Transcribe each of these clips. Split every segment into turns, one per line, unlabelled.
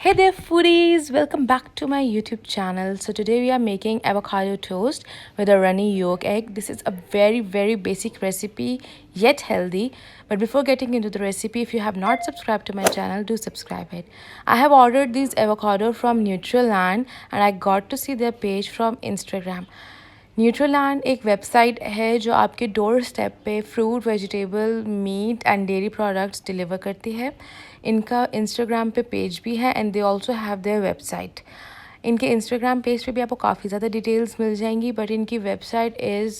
Hey there foodies, welcome back to my YouTube channel. So today we are making avocado toast with a runny yolk egg. This is a very basic recipe yet healthy. But before getting into the recipe, if you have not subscribed to my channel, do subscribe it. I have ordered these avocado from Nutrioland and I got to see their page from Instagram. न्यूट्रीलैंड एक website है जो आपके door step पे fruit vegetable meet and dairy products deliver करती है. इनका Instagram पे page भी है and they also have their website. इनके इंस्टाग्राम पेज पे भी आपको काफ़ी ज़्यादा डिटेल्स मिल जाएंगी बट इनकी website is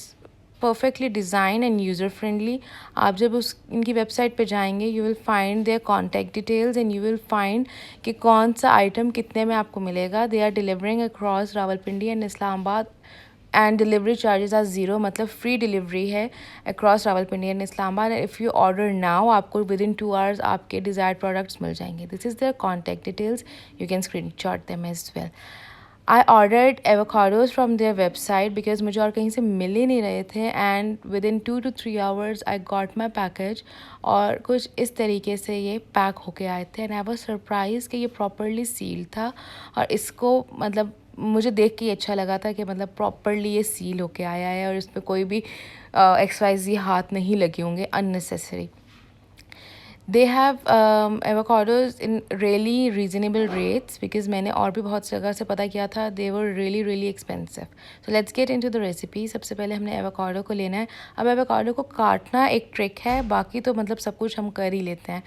perfectly design and user friendly. आप जब इनकी वेबसाइट पे जाएंगे you will find their contact details and you will find कि कौन सा आइटम कितने में आपको मिलेगा. They are delivering across Rawalpindi and Islamabad and delivery charges are zero, मतलब फ्री डिलीवरी है across Rawalpindi and Islamabad. If you order now आपको विद इन 2 आवर्स आपके डिज़ायर्ड प्रोडक्ट्स मिल जाएंगे. This is their contact details, you can screenshot them as well. I ordered avocados from their website because मुझे और कहीं से मिल ही नहीं रहे थे and within 2 to 3 hours I got my package. और कुछ इस तरीके से ये पैक होके आए थे एंड आई वाज सरप्राइज कि ये प्रॉपरली सील था. और इसको मतलब मुझे देख के ही अच्छा लगा था कि मतलब प्रॉपरली ये सील होके आया है और इसमें कोई भी XYZ हाथ नहीं लगे होंगे unnecessary. They have avocados in really reasonable rates because मैंने और भी बहुत जगह से पता किया था. They were really expensive. So let's get into the recipe. सबसे पहले हमने एवोकाडो को लेना है. अब एवोकाडो को काटना एक ट्रिक है, बाकी तो मतलब सब कुछ हम कर ही लेते हैं.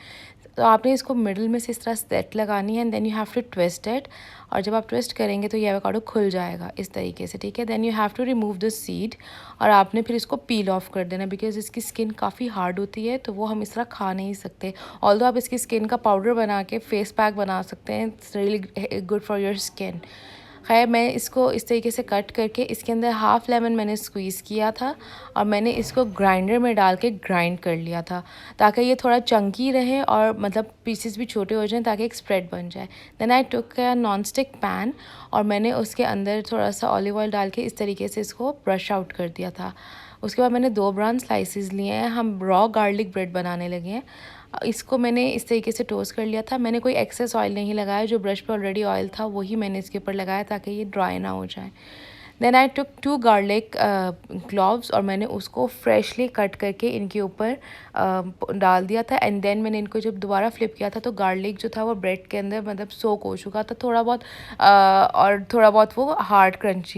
तो आपने इसको मिडल में से इस तरह सेट लगानी है and then you have to twist it. और जब आप ट्विस्ट करेंगे तो ये एवोकाडो खुल जाएगा इस तरीके से, ठीक है. Then you have to remove the seed और आपने फिर इसको पील ऑफ कर देना बिकॉज इसकी स्किन काफ़ी हार्ड होती है तो वो हम इस तरह खा नहीं सकते. ऑल्दो आप इसकी स्किन का पाउडर बना के फेस पैक बना सकते हैं. It's really good for your skin. खैर मैं इसको इस तरीके से कट करके इसके अंदर हाफ़ लेमन मैंने स्क्वीज़ किया था और मैंने इसको ग्राइंडर में डाल के ग्राइंड कर लिया था ताकि ये थोड़ा चंकी रहे और मतलब पीसेस भी छोटे हो जाएं ताकि एक स्प्रेड बन जाए. Then I took a non stick pan और मैंने उसके अंदर थोड़ा सा ऑलिव ऑयल डाल के इस तरीके से इसको ब्रश आउट कर दिया था. उसके बाद मैंने 2 ब्राउन स्लाइसेस लिए हैं. हम रॉ गार्लिक ब्रेड बनाने लगे हैं. इसको मैंने इस तरीके से टोस्ट कर लिया था. मैंने कोई एक्सेस ऑयल नहीं लगाया, जो ब्रश पे ऑलरेडी ऑयल था वही मैंने इसके ऊपर लगाया ताकि ये ड्राई ना हो जाए. Then I took 2 garlic cloves और मैंने उसको फ्रेशली कट करके इनके ऊपर डाल दिया था. एंड देन मैंने इनको जब दोबारा फ्लिप किया था तो गार्लिक जो था वो ब्रेड के अंदर मतलब सोक हो चुका था थोड़ा बहुत और थोड़ा बहुत वो हार्ड क्रंच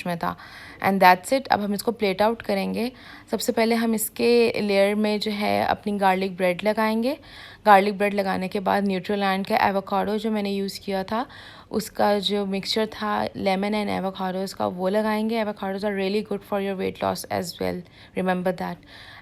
में था. And that's it. अब हम इसको प्लेट आउट करेंगे. सबसे पहले हम इसके लेयर में जो है अपनी गार्लिक ब्रेड लगाएंगे. गार्लिक ब्रेड लगाने के बाद न्यूट्रीलैंड का एवोकाडो जो मैंने यूज़ किया था उसका जो मिक्सचर था लेमन एंड एवोकाडोज़ का वो लगाएंगे. Avocados are really good for your weight loss as well, remember that.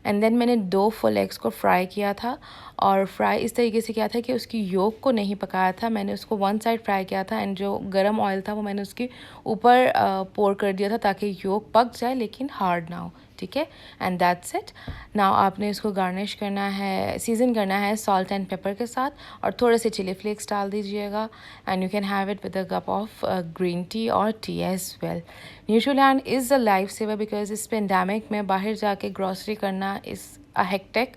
And then मैंने 2 फुल एग्स को फ्राई किया था और फ्राई इस तरीके से किया था कि उसकी योक को नहीं पकाया था. मैंने उसको 1 साइड फ्राई किया था एंड जो गरम ऑयल था वो मैंने उसके ऊपर पोर कर दिया था ताकि योक पक जाए लेकिन हार्ड ना हो, ठीक है. And that's it. नाउ आपने इसको गार्निश करना है, सीज़न करना है सॉल्ट एंड पेपर के साथ और थोड़े से चिली फ्लेक्स डाल दीजिएगा. And you can have it with a cup of green tea और tea as well. Nutriland is a life saver because इस पेंडेमिक में बाहर जाके ग्रॉसरी करना इज़ अ हेक्टिक.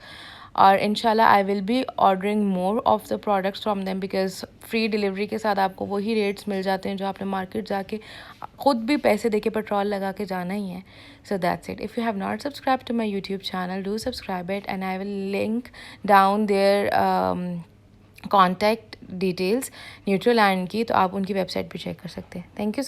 और इंशाल्लाह I will be ordering more of the products from them because free delivery के साथ आपको वही रेट्स मिल जाते हैं जो आपने मार्केट जाके खुद भी पैसे देके पेट्रोल लगा के जाना ही है. So that's it. If you have not subscribed to my YouTube channel, do subscribe it and I will link down their contact details Nutrioland की, तो आप उनकी वेबसाइट भी चेक कर सकते हैं. Thank you.